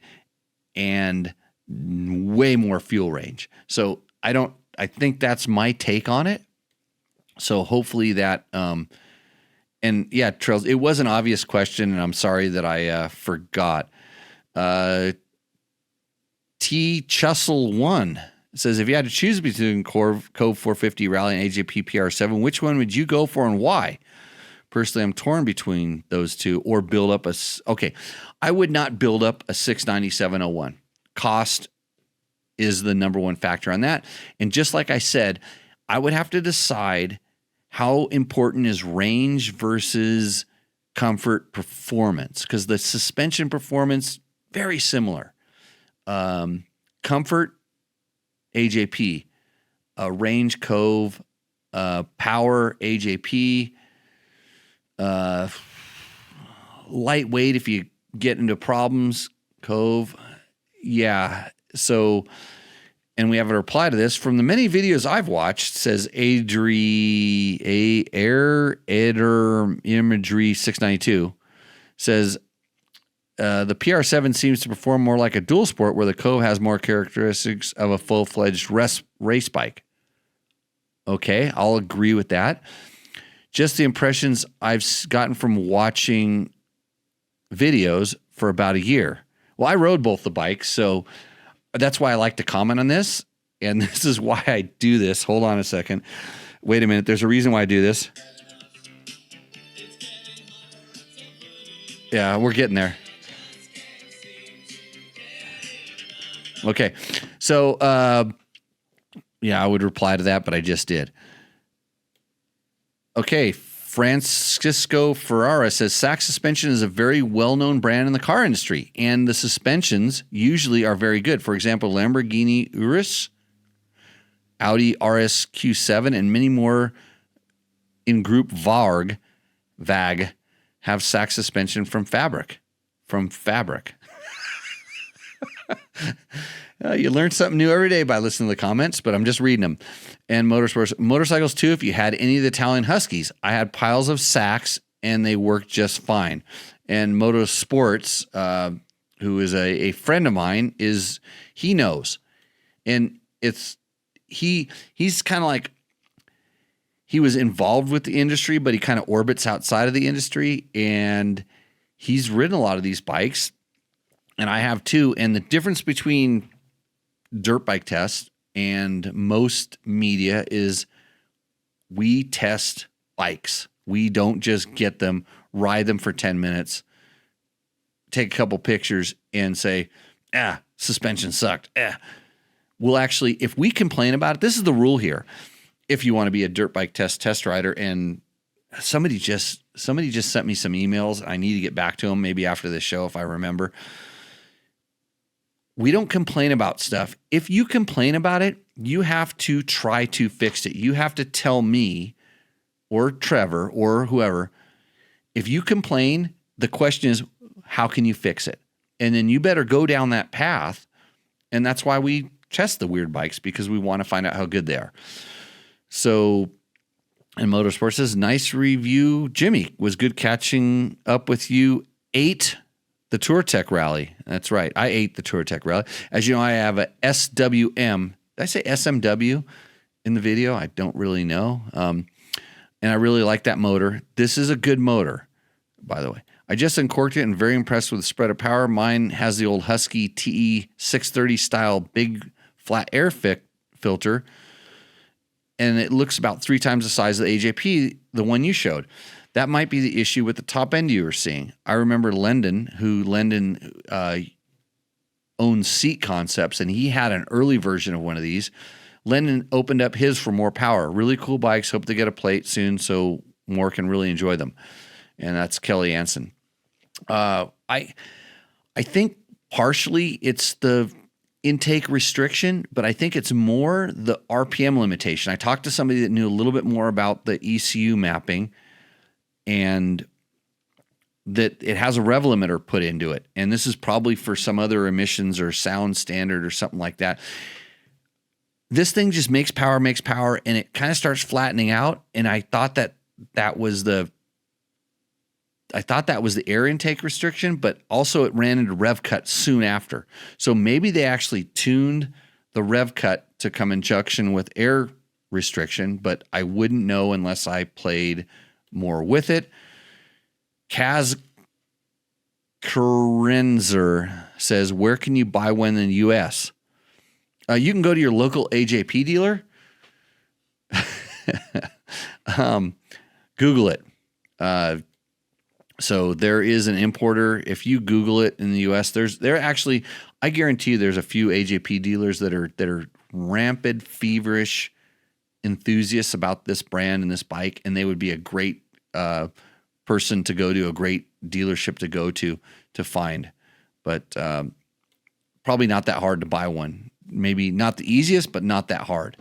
and way more fuel range. So I think that's my take on it. So hopefully that, and yeah, Trails, it was an obvious question and I'm sorry that I forgot. T Chussel 1 says, if you had to choose between Cove 450 Rally and AJP PR7, which one would you go for and why? Personally, I'm torn between those two, or build up I would not build up a 69701. Cost is the number one factor on that. And just like I said, I would have to decide how important is range versus comfort performance, because the suspension performance, very similar. Comfort, AJP, range, Cove, power, AJP, lightweight if you get into problems, Cove. Yeah. So, and we have a reply to this from the many videos I've watched. Says Imagery 692 says, the PR7 seems to perform more like a dual sport, where the Cove has more characteristics of a full-fledged race bike. Okay, I'll agree with that. Just the impressions I've gotten from watching videos for about a year. Well, I rode both the bikes, so that's why I like to comment on this, and this is why I do this. Hold on a second. Wait a minute. There's a reason why I do this. Yeah, we're getting there. Okay, so yeah, I would reply to that, but I just did. Okay, Francisco Ferrara says, Sachs Suspension is a very well-known brand in the car industry, and the suspensions usually are very good. For example, Lamborghini Urus, Audi RS Q7, and many more in Group VAG have sack suspension from fabric. You learn something new every day by listening to the comments, but I'm just reading them. And motorcycles too. If you had any of the Italian Huskies, I had piles of sacks and they worked just fine. And Motorsports, who is a friend of mine, he knows, and he's kind of like, he was involved with the industry, but he kind of orbits outside of the industry, and he's ridden a lot of these bikes, and I have too. And the difference between dirt bike tests and most media is we test bikes. We don't just get them, ride them for 10 minutes, take a couple pictures and say, suspension sucked. We'll actually, if we complain about it, this is the rule here. If you want to be a dirt bike test rider, and somebody just sent me some emails. I need to get back to them maybe after this show if I remember. We don't complain about stuff. If you complain about it, you have to try to fix it. You have to tell me or Trevor or whoever. If you complain, the question is, how can you fix it? And then you better go down that path. And that's why we test the weird bikes, because we want to find out how good they are. So, and Motorsports says, nice review. Jimmy, was good catching up with you. Ate the Tour Tech Rally. That's right. I ate the Tour Tech Rally. As you know, I have a SWM. Did I say SMW in the video? I don't really know. And I really like that motor. This is a good motor, by the way. I just uncorked it and very impressed with the spread of power. Mine has the old Husky TE 630 style big flat air filter, and it looks about 3 times the size of the AJP, the one you showed. That might be the issue with the top end you were seeing. I remember Lendon owns Seat Concepts, and he had an early version of one of these. Lendon opened up his for more power. Really cool bikes. Hope they get a plate soon so more can really enjoy them. And that's Kelly Anson. I think partially it's the intake restriction, but I think it's more the RPM limitation. I talked to somebody that knew a little bit more about the ECU mapping, and that it has a rev limiter put into it. And this is probably for some other emissions or sound standard or something like that. This thing just makes power, and it kind of starts flattening out. And I thought that was the air intake restriction, but also it ran into rev cut soon after. So maybe they actually tuned the rev cut to come in junction with air restriction, but I wouldn't know unless I played more with it. Kaz Krenzer says, where can you buy one in the U.S.? You can go to your local AJP dealer. Google it. So there is an importer. If you Google it in the U.S., I guarantee you there's a few AJP dealers that are rampant, feverish enthusiasts about this brand and this bike, and they would be a great person to go to, a great dealership to go to find. But probably not that hard to buy one. Maybe not the easiest, but not that hard.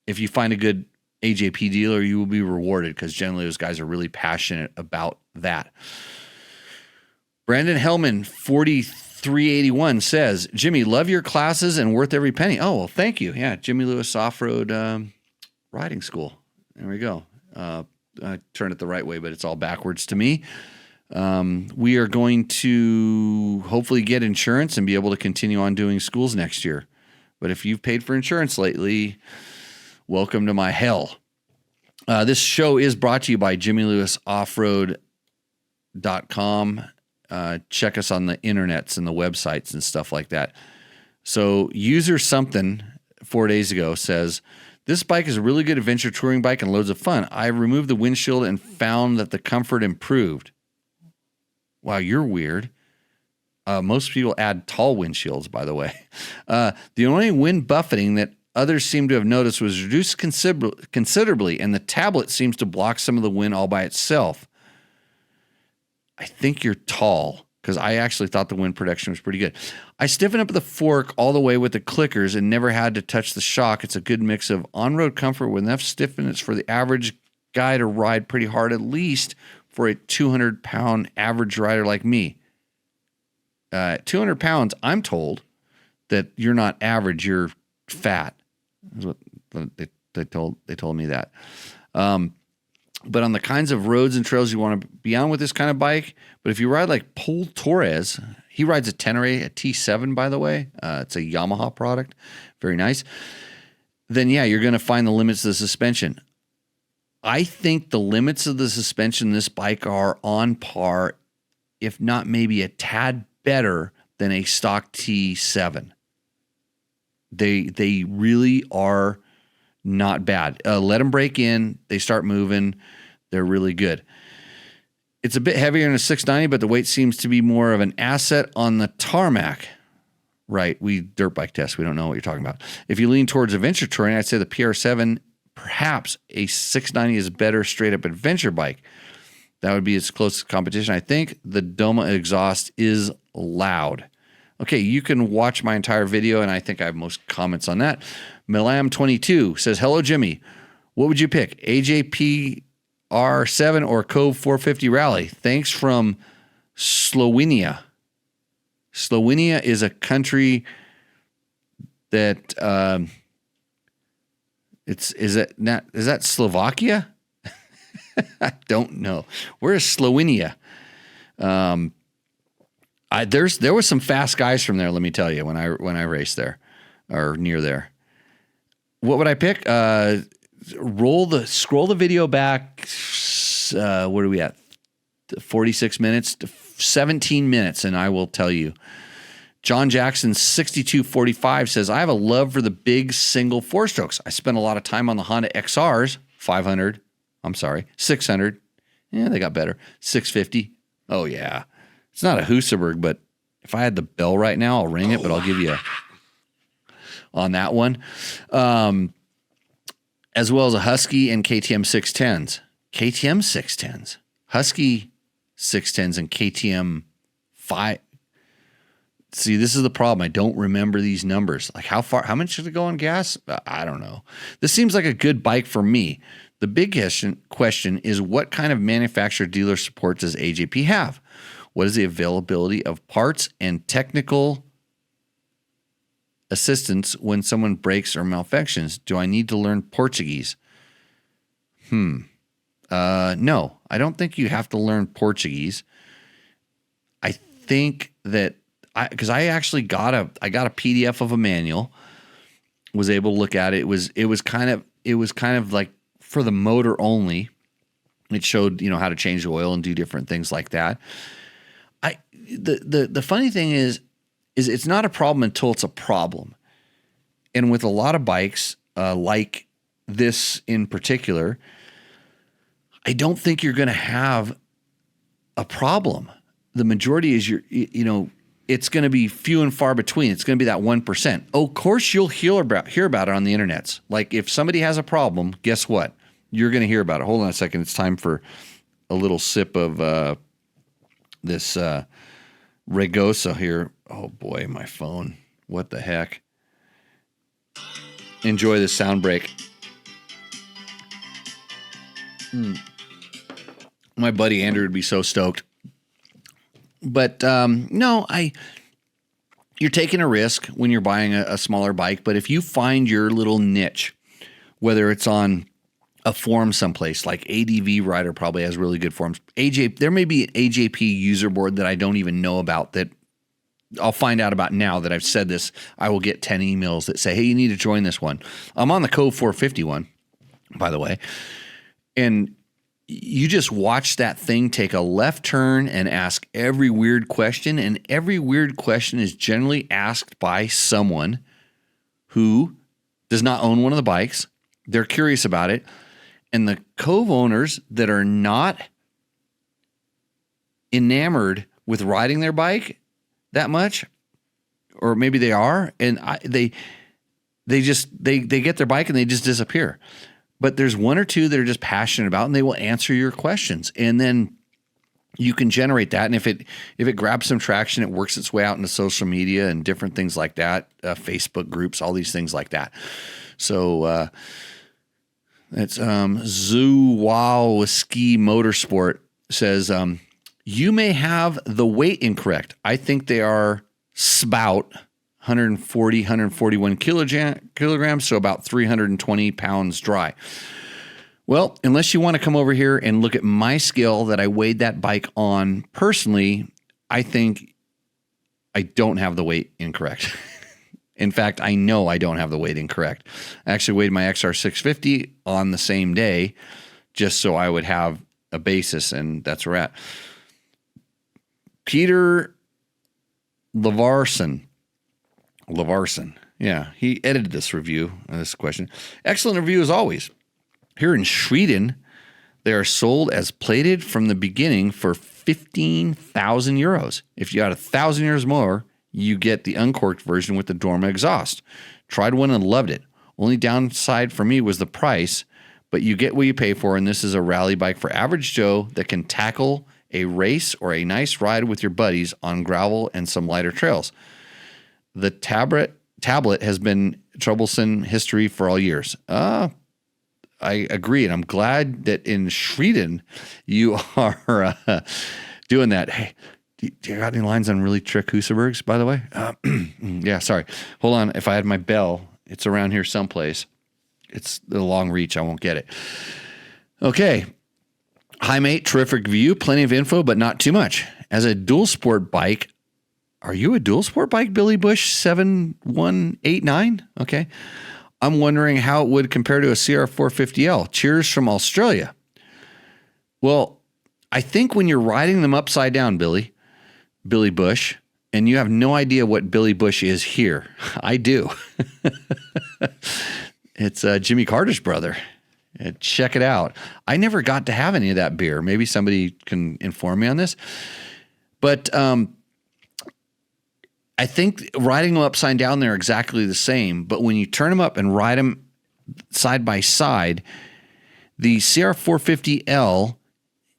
If you find a good AJP dealer, you will be rewarded, because generally those guys are really passionate about that. Brandon Hellman, 4381 says, Jimmy, love your classes and worth every penny. Oh, well, thank you. Yeah, Jimmy Lewis Off-Road Riding School. There we go. I turned it the right way, but it's all backwards to me. We are going to hopefully get insurance and be able to continue on doing schools next year. But if you've paid for insurance lately, welcome to my hell. This show is brought to you by JimmyLewisOffroad.com. Check us on the internets and the websites and stuff like that. So user something 4 days ago says, this bike is a really good adventure touring bike and loads of fun. I removed the windshield and found that the comfort improved. Wow, you're weird. Most people add tall windshields, by the way. The only wind buffeting that others seem to have noticed was reduced considerably, and the tablet seems to block some of the wind all by itself. I think you're tall, because I actually thought the wind protection was pretty good. I stiffened up the fork all the way with the clickers and never had to touch the shock. It's a good mix of on-road comfort with enough stiffness for the average guy to ride pretty hard, at least for a 200-pound average rider like me. 200 pounds, I'm told that you're not average, you're fat. Is what they told me that. But on the kinds of roads and trails you want to be on with this kind of bike, but if you ride like Paul Torres, he rides a Tenere, a T7, by the way. It's a Yamaha product. Very nice. Then, yeah, you're going to find the limits of the suspension. I think the limits of the suspension in this bike are on par, if not maybe a tad better than a stock T7. They really are not bad. Let them break in. They start moving. They're really good. It's a bit heavier than a 690, but the weight seems to be more of an asset on the tarmac. Right, we dirt bike test. We don't know what you're talking about. If you lean towards adventure touring, I'd say the PR7, perhaps a 690 is a better straight-up adventure bike. That would be its closest competition. I think the Doma exhaust is loud. Okay, you can watch my entire video, and I think I have most comments on that. Milam22 says, hello, Jimmy. What would you pick, AJP PR7 or Cove 450 Rally? Thanks from Slovenia. Slovenia is a country that is that Slovakia? I don't know. Where is Slovenia? There was some fast guys from there. Let me tell you, when I raced there or near there. What would I pick? Scroll the video back. What are we at? 46 minutes to 17 minutes, and I will tell you. John Jackson 6245 says, I have a love for the big single four strokes. I spent a lot of time on the Honda XRs, 600. Yeah, they got better. 650. Oh, yeah. It's not a Husaberg, but if I had the bell right now, I'll ring it, but I'll give you on that one. As well as a Husky and KTM 610s. KTM 610s. Husky 610s and KTM 5. See, this is the problem. I don't remember these numbers. Like how much should it go on gas? I don't know. This seems like a good bike for me. The big question is, what kind of manufacturer dealer support does AJP have? What is the availability of parts and technical assistance when someone breaks or malfunctions? Do I need to learn Portuguese? No, I don't think you have to learn Portuguese. I think that because I actually got a PDF of a manual, was able to look at it. It was kind of like for the motor only. It showed, how to change the oil and do different things like that. The funny thing is it's not a problem until it's a problem. And with a lot of bikes, like this in particular, I don't think you're going to have a problem. The majority is it's going to be few and far between. It's going to be that 1%. Of course, you'll hear about it on the internets. Like if somebody has a problem, guess what? You're going to hear about it. Hold on a second. It's time for a little sip of this Regosa here. Oh boy, my phone. What the heck? Enjoy this sound break. My buddy Andrew would be so stoked. But no, you're taking a risk when you're buying a smaller bike. But if you find your little niche, whether it's on a forum someplace, like ADV Rider probably has really good forums. There may be an AJP user board that I don't even know about that I'll find out about now that I've said this. I will get 10 emails that say, hey, you need to join this one. I'm on the Cove 450 one, by the way. And you just watch that thing take a left turn and ask every weird question. And every weird question is generally asked by someone who does not own one of the bikes. They're curious about it. And the Cove owners that are not enamored with riding their bike that much, or maybe they are, and they get their bike and they just disappear. But there's one or two that are just passionate about, and they will answer your questions. And then you can generate that. And if it grabs some traction, it works its way out into social media and different things like that, Facebook groups, all these things like that. So It's Zoo Wow Ski Motorsport says, you may have the weight incorrect. I think they are spout 140, 141 kilograms, so about 320 pounds dry. Well, unless you want to come over here and look at my scale that I weighed that bike on personally, I think I don't have the weight incorrect. In fact, I know I don't have the weight incorrect. I actually weighed my XR650 on the same day just so I would have a basis, and that's where we're at. Peter Lavarson. Yeah, he edited this review, this question. Excellent review as always. Here in Sweden, they are sold as plated from the beginning for 15,000 euros. If you add 1,000 euros more, you get the uncorked version with the Dorma exhaust. Tried one and loved it. Only downside for me was the price, but you get what you pay for, and this is a rally bike for average Joe that can tackle a race or a nice ride with your buddies on gravel and some lighter trails. The tablet has been troublesome history for all years. I agree, and I'm glad that in Sweden you are doing that. Hey, do you got any lines on really trick Husabergs, by the way? Yeah, sorry. Hold on. If I had my bell, it's around here someplace. It's the long reach. I won't get it. Okay. Hi, mate. Terrific view. Plenty of info, but not too much. As a dual sport bike, are you a dual sport bike, Billy Bush 7189? Okay. I'm wondering how it would compare to a CR450L. Cheers from Australia. Well, I think when you're riding them upside down, Billy Bush, and you have no idea what Billy Bush is here. I do. It's Jimmy Carter's brother. Check it out. I never got to have any of that beer. Maybe somebody can inform me on this. But I think riding them upside down, they're exactly the same. But when you turn them up and ride them side by side, the CR450L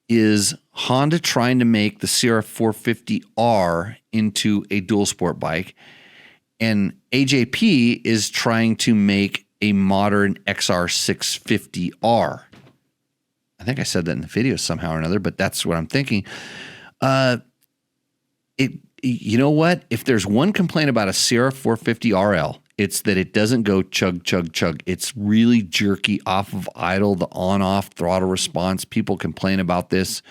is Honda trying to make the CR450R into a dual sport bike, and AJP is trying to make a modern XR650R. I think I said that in the video somehow or another, but that's what I'm thinking. You know what? If there's one complaint about a CR450RL, it's that it doesn't go chug, chug, chug. It's really jerky off of idle, the on-off throttle response. People complain about this.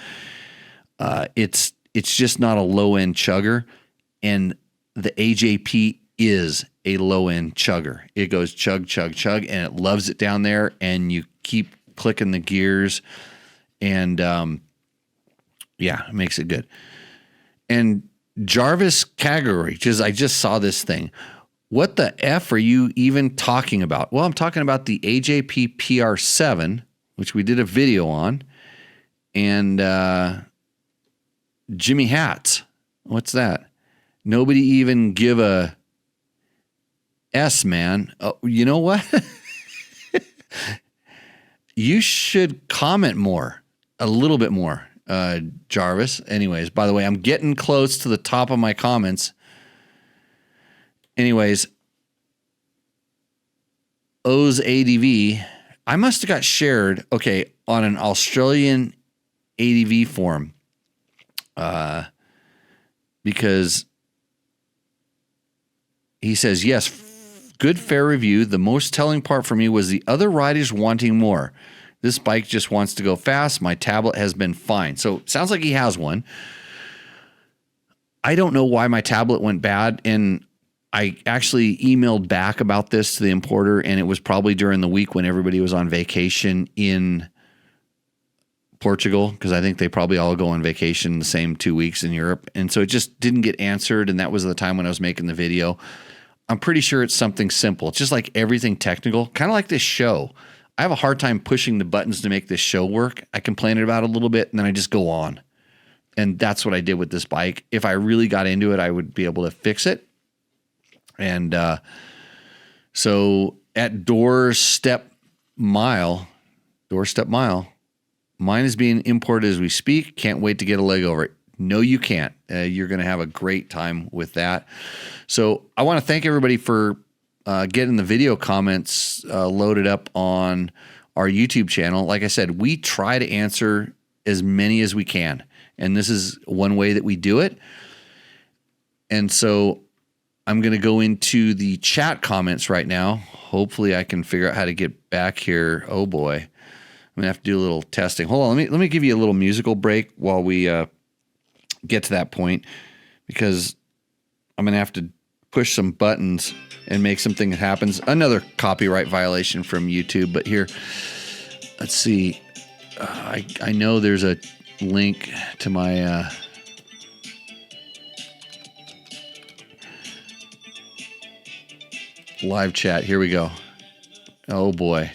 It's just not a low-end chugger, and the AJP is a low-end chugger. It goes chug, chug, chug, and it loves it down there, and you keep clicking the gears, and yeah, it makes it good. And Jarvis Category, I just saw this thing. What the F are you even talking about? Well, I'm talking about the AJP PR7, which we did a video on, and Jimmy Hats. What's that? Nobody even give a S, man. Oh, you know what? You should comment more, a little bit more. Jarvis. Anyways, by the way, I'm getting close to the top of my comments. Anyways, O's ADV, I must have got shared, okay, on an Australian ADV forum, because he says, yes, good, fair review. The most telling part for me was the other riders wanting more. This bike just wants to go fast. My tablet has been fine. So sounds like he has one. I don't know why my tablet went bad, and I actually emailed back about this to the importer, and it was probably during the week when everybody was on vacation in Portugal, because I think they probably all go on vacation the same 2 weeks in Europe. And so it just didn't get answered, and that was the time when I was making the video. I'm pretty sure it's something simple. It's just like everything technical, kind of like this show. I have a hard time pushing the buttons to make this show work. I complain about it a little bit, and then I just go on. And that's what I did with this bike. If I really got into it, I would be able to fix it. And so at Doorstep Mile, mine is being imported as we speak. Can't wait to get a leg over it. No, you can't. You're going to have a great time with that. So I want to thank everybody for getting the video comments loaded up on our YouTube channel. Like I said, we try to answer as many as we can. And this is one way that we do it. And so I'm going to go into the chat comments right now. Hopefully I can figure out how to get back here. Oh boy. I'm going to have to do a little testing. Hold on. Let me give you a little musical break while we get to that point, because I'm going to have to push some buttons and make something that happens. Another copyright violation from YouTube. But here, let's see. I know there's a link to my live chat. Here we go. Oh boy.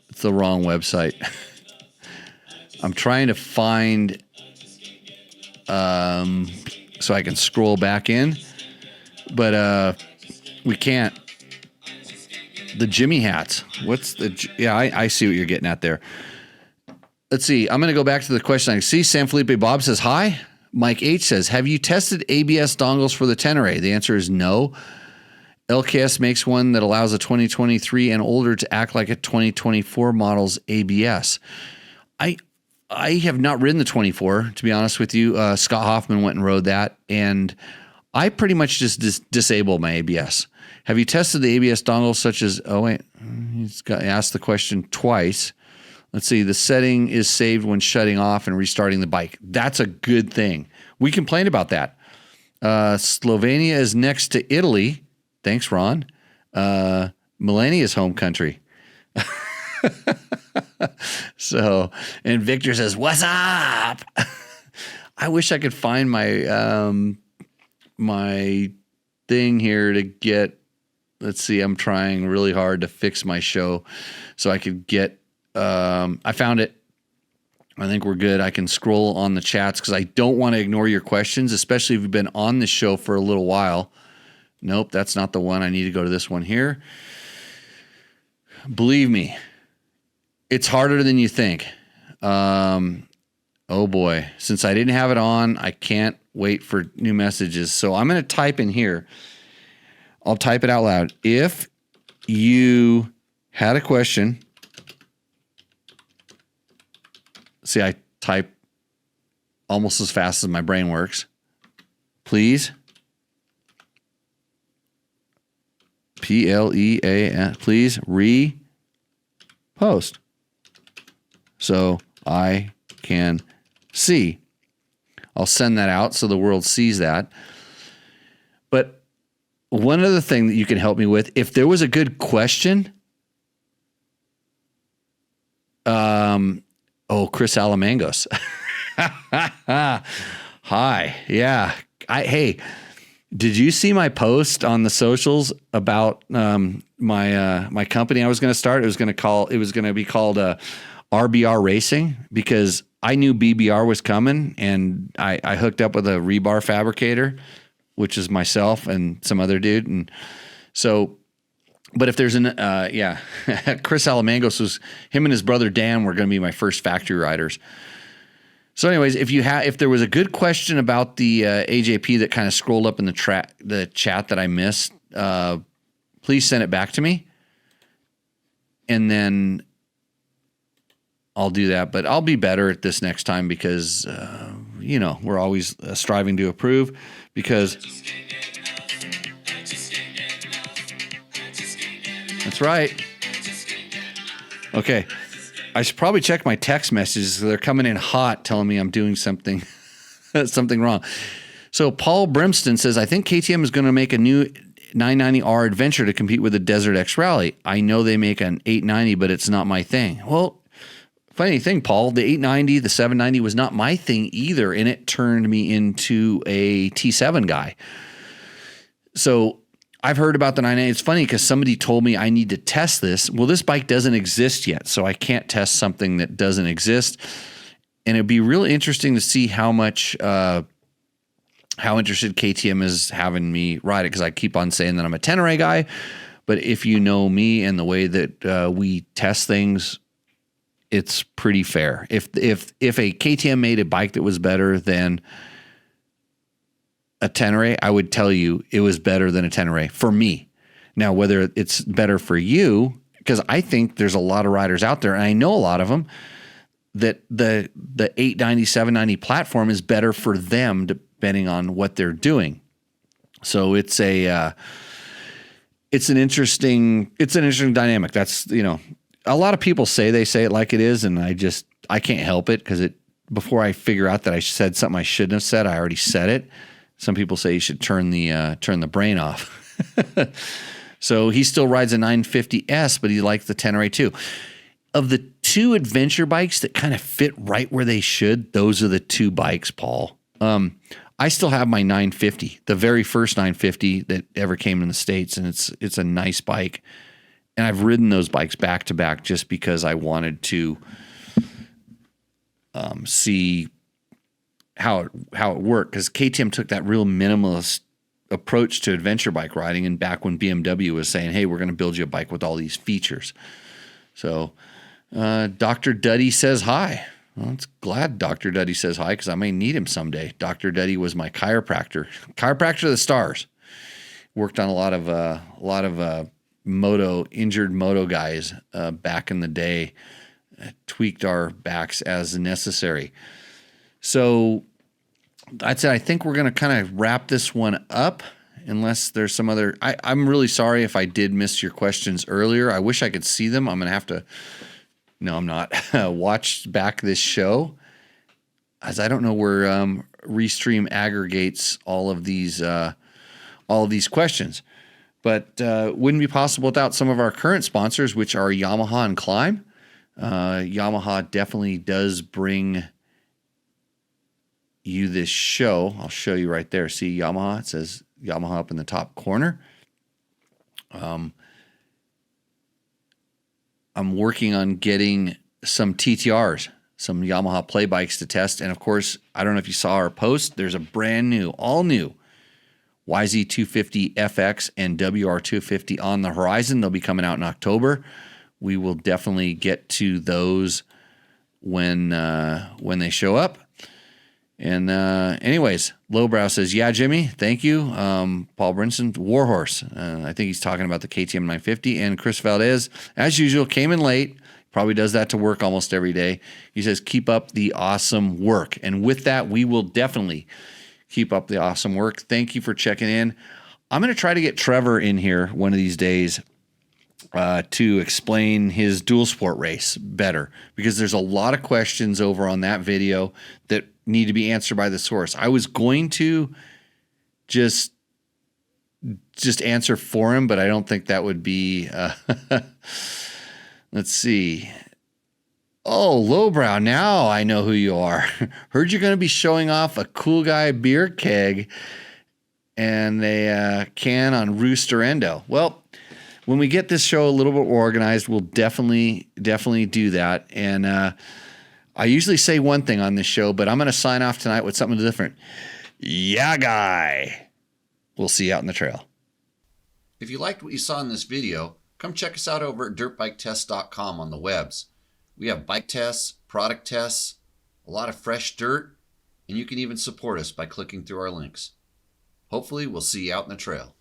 It's the wrong website. I'm trying to find so I can scroll back in, but we can't. The Jimmy hats. What's the? Yeah, I see what you're getting at there. Let's see. I'm going to go back to the question. I see San Felipe Bob says hi. Mike H says, have you tested ABS dongles for the Tenere? The answer is no. LKS makes one that allows a 2023 and older to act like a 2024 model's ABS. I have not ridden the 24, to be honest with you. Scott Hoffman went and rode that, and I pretty much just disable my ABS. Have you tested the ABS dongles such as, oh wait, he's got asked the question twice. Let's see, the setting is saved when shutting off and restarting the bike. That's a good thing. We complained about that. Slovenia is next to Italy. Thanks, Ron. Melania's home country. So, and Victor says, what's up? I wish I could find my my thing here to get, let's see, I'm trying really hard to fix my show so I could get, I found it. I think we're good. I can scroll on the chats because I don't want to ignore your questions, especially if you've been on the show for a little while. Nope, that's not the one. I need to go to this one here. Believe me, it's harder than you think. Oh boy, since I didn't have it on, I can't wait for new messages. So I'm going to type in here. I'll type it out loud. If you had a question, see, I type almost as fast as my brain works. Please. P-L-E-A-N. Please repost so I can see. I'll send that out so the world sees that. But one other thing that you can help me with, if there was a good question, Chris Alamangos. Hi. Yeah. Hey, did you see my post on the socials about my company I was going to start? It was going to be called RBR Racing, because I knew BBR was coming, and I hooked up with a rebar fabricator, which is myself and some other dude. And so, but if there's Chris Alamangos him and his brother Dan were going to be my first factory riders. So anyways, if there was a good question about the AJP that kind of scrolled up in the chat that I missed, please send it back to me, and then I'll do that. But I'll be better at this next time because, we're always striving to improve, because that's right. Okay. I should probably check my text messages. They're coming in hot telling me I'm doing something wrong. So Paul Brimston says, I think KTM is going to make a new 990R Adventure to compete with the Desert X Rally. I know they make an 890, but it's not my thing. Well, funny thing, Paul, the 890, the 790 was not my thing either, and it turned me into a T7 guy. So I've heard about the 990. It's funny because somebody told me I need to test this. Well, this bike doesn't exist yet, so I can't test something that doesn't exist. And it'd be really interesting to see how interested KTM is having me ride it, because I keep on saying that I'm a Tenere guy. But if you know me and the way that we test things, it's pretty fair. If a KTM made a bike that was better than a Tenere, I would tell you it was better than a Tenere for me. Now, whether it's better for you, because I think there's a lot of riders out there, and I know a lot of them, that the 890, 790 platform is better for them depending on what they're doing. So it's an interesting dynamic. That's, a lot of people say it like it is, and I can't help it, because before I figure out that I said something I shouldn't have said, I already said it. Some people say you should turn the brain off. So he still rides a 950S, but he likes the Tenere too. Of the two adventure bikes that kind of fit right where they should, those are the two bikes, Paul. I still have my 950, the very first 950 that ever came in the States, and it's a nice bike. And I've ridden those bikes back to back just because I wanted to see how it worked, because KTM took that real minimalist approach to adventure bike riding, and back when BMW was saying, hey, we're going to build you a bike with all these features. So Dr. Duddy says hi. Well, it's glad Dr. Duddy says hi, because I may need him someday. Dr. Duddy was my chiropractor of the stars. Worked on a lot of injured moto guys back in the day. Tweaked our backs as necessary. So I'd say I think we're going to kind of wrap this one up, unless there's some other. I'm really sorry if I did miss your questions earlier. I wish I could see them. I'm going to have to. No, I'm not. Watch back this show, as I don't know where Restream aggregates all of these questions. But wouldn't be possible without some of our current sponsors, which are Yamaha and Climb. Yamaha definitely does bring you this show. I'll show you right there. See Yamaha? It says Yamaha up in the top corner. I'm working on getting some TTRs, some Yamaha play bikes to test. And of course, I don't know if you saw our post, there's a brand new, all new YZ250 FX and WR250 on the horizon. They'll be coming out in October. We will definitely get to those when they show up. And anyways, Lowbrow says, yeah, Jimmy, thank you. Paul Brinson, Warhorse. I think he's talking about the KTM 950. And Chris Valdez, as usual, came in late. Probably does that to work almost every day. He says, keep up the awesome work. And with that, we will definitely keep up the awesome work. Thank you for checking in. I'm going to try to get Trevor in here one of these days to explain his dual sport race better, because there's a lot of questions over on that video that need to be answered by the source. I was going to just answer for him, but I don't think that would be let's see. Oh, Lowbrow, now I know who you are. Heard you're going to be showing off a cool guy beer keg and a can on Rooster Endo. Well, when we get this show a little bit organized, we'll definitely do that. And I usually say one thing on this show, but I'm going to sign off tonight with something different. Yeah, guy. We'll see you out in the trail. If you liked what you saw in this video, come check us out over at dirtbiketest.com on the webs. We have bike tests, product tests, a lot of fresh dirt, and you can even support us by clicking through our links. Hopefully, we'll see you out in the trail.